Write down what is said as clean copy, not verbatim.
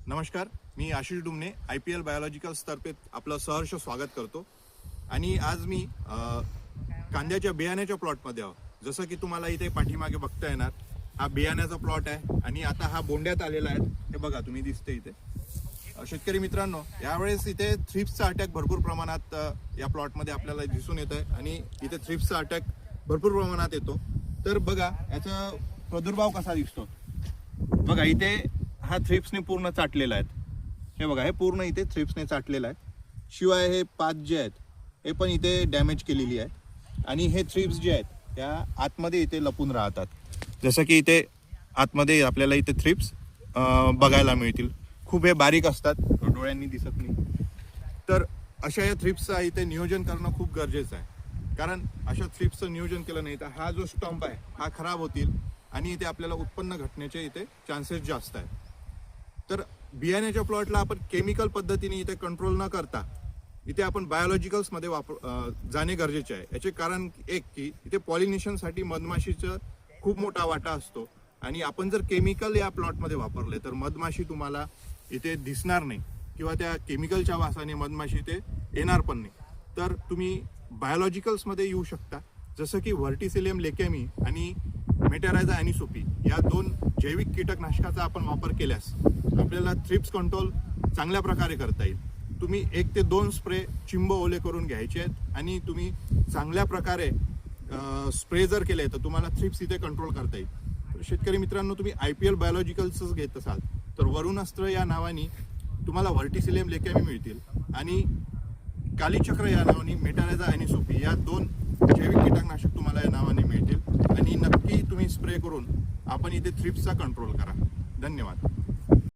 नमस्कार, मी Ashish डुमने IPL biologicals तर्फे आपलं सहर्ष स्वागत करतो। आणि आज मी कांद्याच्या बियाण्याच्या प्लॉटमध्ये आहो। जसं की तुम्हाला इथे पाठीमागे बघता येणार, हा बियाण्याचा प्लॉट आहे आणि आता हा बोंड्यात आलेला आहे। हे बघा, तुम्ही दिसते इथे। शेतकरी मित्रांनो, यावेळेस इथे थ्रिप्सचा अटॅक भरपूर प्रमाणात या प्लॉटमध्ये आपल्याला दिसून येत आहे आणि इथे थ्रिप्सचा अटॅक भरपूर प्रमाणात येतो। तर बघा याचा प्रादुर्भाव कसा दिसतो। बघा इथे हा थ्रिप्सने पूर्ण चाटलेला आहे। हे बघा, हे पूर्ण इथे थ्रिप्सने चाटलेला आहे। शिवाय हे पात जे आहेत हे पण इथे डॅमेज केलेली आहे आणि हे थ्रिप्स जे आहेत त्या आतमध्ये इथे लपून राहतात। जसं की इथे आतमध्ये आपल्याला इथे थ्रिप्स बघायला मिळतील। खूप हे बारीक असतात, डोळ्यांनी दिसत नाही। तर अशा या थ्रिप्सचं इथे नियोजन करणं खूप गरजेचं आहे, कारण अशा थ्रिप्सचं नियोजन केलं नाही तर हा जो स्टंप आहे हा खराब होतील आणि इथे आपल्याला उत्पन्न घटण्याचे इथे चान्सेस जास्त आहेत। तर बियाण्याच्या प्लॉटला आपण केमिकल पद्धतीने इथे कंट्रोल न करता इथे आपण बायोलॉजिकल्स मध्ये जाणे गरजेचे आहे। याचे कारण एक की इथे पॉलिनेशनसाठी मधमाशीचा खूप मोठा वाटा असतो आणि आपण जर केमिकल या प्लॉटमध्ये वापरले तर मधमाशी तुम्हाला इथे दिसणार नाही किंवा त्या केमिकलच्या वासाने मधमाशी इथे येणार पण नाही। तर तुम्ही बायोलॉजिकल्समध्ये येऊ शकता, जसं की व्हर्टिसिलियम लेकेमी आणि मेटॅरायझा ॲनिसोपी या दोन जैविक कीटकनाशकाचा आपण वापर केल्यास आपल्याला थ्रिप्स कंट्रोल चांगल्या प्रकारे करता येईल। तुम्ही 1 ते 2 स्प्रे चिंब ओले करून घ्यायचे आहेत आणि तुम्ही चांगल्या प्रकारे स्प्रे जर केले तर तुम्हाला थ्रिप्स इथे कंट्रोल करता येईल। तर शेतकरी मित्रांनो, तुम्ही IPL बायोलॉजिकल्सच घेत असाल तर वरुणास्त्र या नावाने तुम्हाला व्हर्टिसिलियम लेकेमी मिळतील आणि कालीचक्र या नावाने मेटॅरायझा ॲनिसोपी या दोन जैविक कीटकनाशक तुम्हाला या नावाने मिळतील आणि नक्की तुम्ही स्प्रे करून आपण इथे थ्रिप्सचा कंट्रोल करा। धन्यवाद।